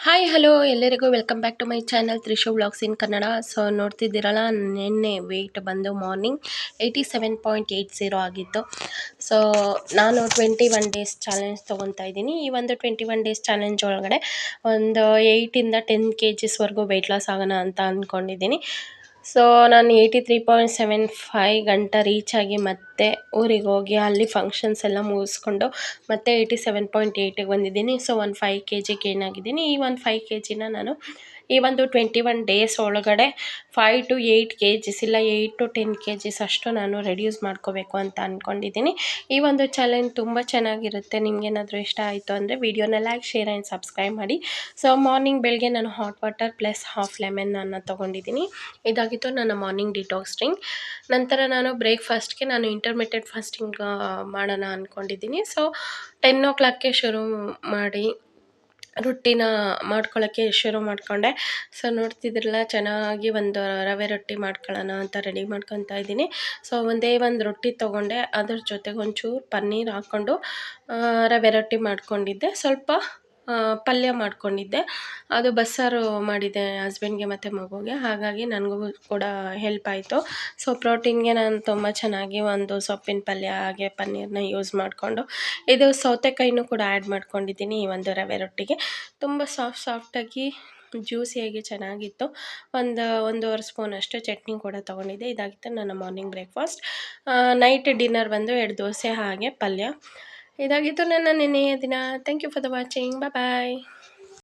Hi hello ಎಲ್ಲರಿಗೂ welcome back to my channel Trishu vlogs in Kannada. So ನೋಡ್ತಿದ್ದೀರಲ್ಲ, ನಿನ್ನೆ weight ಬಂದು ಮಾರ್ನಿಂಗ್ 87.80 ಆಗಿತ್ತು. ಸೊ ನಾನು 21 ಡೇಸ್ ಚಾಲೆಂಜ್ ತೊಗೊತಾ ಇದ್ದೀನಿ. ಈ ಒಂದು 21 ಡೇಸ್ ಚಾಲೆಂಜ್ ಒಳಗಡೆ ಒಂದು 8ಇಂದ 10 kgsವರೆಗೂ ವೆಯ್ಟ್ ಲಾಸ್ ಆಗೋಣ ಅಂತ ಅಂದ್ಕೊಂಡಿದ್ದೀನಿ. ಸೊ ನಾನು 83.75 ಗಂಟೆ ರೀಚ್ ಆಗಿ ಮತ್ತೆ ಊರಿಗೆ ಹೋಗಿ ಅಲ್ಲಿ ಫಂಕ್ಷನ್ಸ್ ಎಲ್ಲ ಮುಗಿಸ್ಕೊಂಡು ಮತ್ತೆ 87.8ಗೆ ಬಂದಿದ್ದೀನಿ. ಸೊ ಒಂದು 5 kg ಗೇನ್ ಆಗಿದ್ದೀನಿ. ಈ ಒಂದು 5 kgನ ನಾನು ಈ ಒಂದು 21 ಡೇಸ್ ಒಳಗಡೆ 5 to 8 kgs ಇಲ್ಲ 8 to 10 kgs ಅಷ್ಟು ನಾನು ರೆಡ್ಯೂಸ್ ಮಾಡ್ಕೋಬೇಕು ಅಂತ ಅಂದ್ಕೊಂಡಿದ್ದೀನಿ. ಈ ಒಂದು ಚಾಲೆಂಜ್ ತುಂಬ ಚೆನ್ನಾಗಿರುತ್ತೆ. ನಿಮಗೇನಾದರೂ ಇಷ್ಟ ಆಯಿತು ಅಂದರೆ ವಿಡಿಯೋನ ಲೈಕ್, ಶೇರ್ ಆ್ಯಂಡ್ ಸಬ್ಸ್ಕ್ರೈಬ್ ಮಾಡಿ. ಸೊ ಮಾರ್ನಿಂಗ್ ಬೆಳಗ್ಗೆ ನಾನು ಹಾಟ್ ವಾಟರ್ ಪ್ಲಸ್ ಹಾಫ್ ಲೆಮನನ್ನು ತೊಗೊಂಡಿದ್ದೀನಿ. ಇದಾಗಿತ್ತು ನನ್ನ ಮಾರ್ನಿಂಗ್ ಡಿಟಾಕ್ಸ್ ಡ್ರಿಂಕ್. ನಂತರ ನಾನು ಬ್ರೇಕ್ಫಾಸ್ಟ್ಗೆ ನಾನು ಇಂಟರ್ಮಿಟೆಡ್ ಫಾಸ್ಟಿಂಗ್ ಮಾಡೋಣ ಅಂದ್ಕೊಂಡಿದ್ದೀನಿ. ಸೊ 10 o'clockಗೆ ಶುರು ಮಾಡಿ ರೊಟ್ಟಿನ ಮಾಡ್ಕೊಳ್ಳೋಕ್ಕೆ ಶುರು ಮಾಡಿಕೊಂಡೆ. ಸೊ ನೋಡ್ತಿದ್ರಲ್ಲ, ಚೆನ್ನಾಗಿ ಒಂದು ರವೆ ರೊಟ್ಟಿ ಮಾಡ್ಕೊಳ್ಳೋಣ ಅಂತ ರೆಡಿ ಮಾಡ್ಕೊತಾ ಇದ್ದೀನಿ. ಸೊ ಒಂದೇ ಒಂದು ರೊಟ್ಟಿ ತೊಗೊಂಡೆ, ಅದ್ರ ಜೊತೆಗೆ ಒಂಚೂರು ಪನ್ನೀರ್ ಹಾಕ್ಕೊಂಡು ರವೆ ರೊಟ್ಟಿ ಮಾಡ್ಕೊಂಡಿದ್ದೆ. ಸ್ವಲ್ಪ ಪಲ್ಯ ಮಾಡ್ಕೊಂಡಿದ್ದೆ. ಅದು ಬಸ್ಸಾರು ಮಾಡಿದ್ದೆ ಹಸ್ಬೆಂಡ್ಗೆ ಮತ್ತು ಮಗುಗೆ, ಹಾಗಾಗಿ ನನಗೂ ಕೂಡ ಹೆಲ್ಪ್ ಆಯಿತು. ಸೊ ಪ್ರೋಟೀನ್ಗೆ ನಾನು ತುಂಬ ಚೆನ್ನಾಗಿ ಒಂದು ಸೊಪ್ಪಿನ ಪಲ್ಯ ಹಾಗೆ ಪನ್ನೀರನ್ನ ಯೂಸ್ ಮಾಡಿಕೊಂಡು ಇದು ಸೌತೆಕಾಯಿನೂ ಕೂಡ ಆ್ಯಡ್ ಮಾಡ್ಕೊಂಡಿದ್ದೀನಿ ಈ ಒಂದು ರವೆ ರೊಟ್ಟಿಗೆ. ತುಂಬ ಸಾಫ್ಟಾಗಿ ಜ್ಯೂಸಿಯಾಗಿ ಚೆನ್ನಾಗಿತ್ತು. ಒಂದೂವರೆ ಸ್ಪೂನಷ್ಟು ಚಟ್ನಿ ಕೂಡ ತೊಗೊಂಡಿದ್ದೆ. ಇದಾಗಿತ್ತು ನನ್ನ ಮಾರ್ನಿಂಗ್ ಬ್ರೇಕ್ಫಾಸ್ಟ್. ನೈಟ್ ಡಿನ್ನರ್ ಬಂದು 2 ದೋಸೆ ಹಾಗೆ ಪಲ್ಯ. ಇದಾಗಿತ್ತು ನನ್ನ ನಿನ್ನೆಯ ದಿನ. Thank you for the watching. Bye.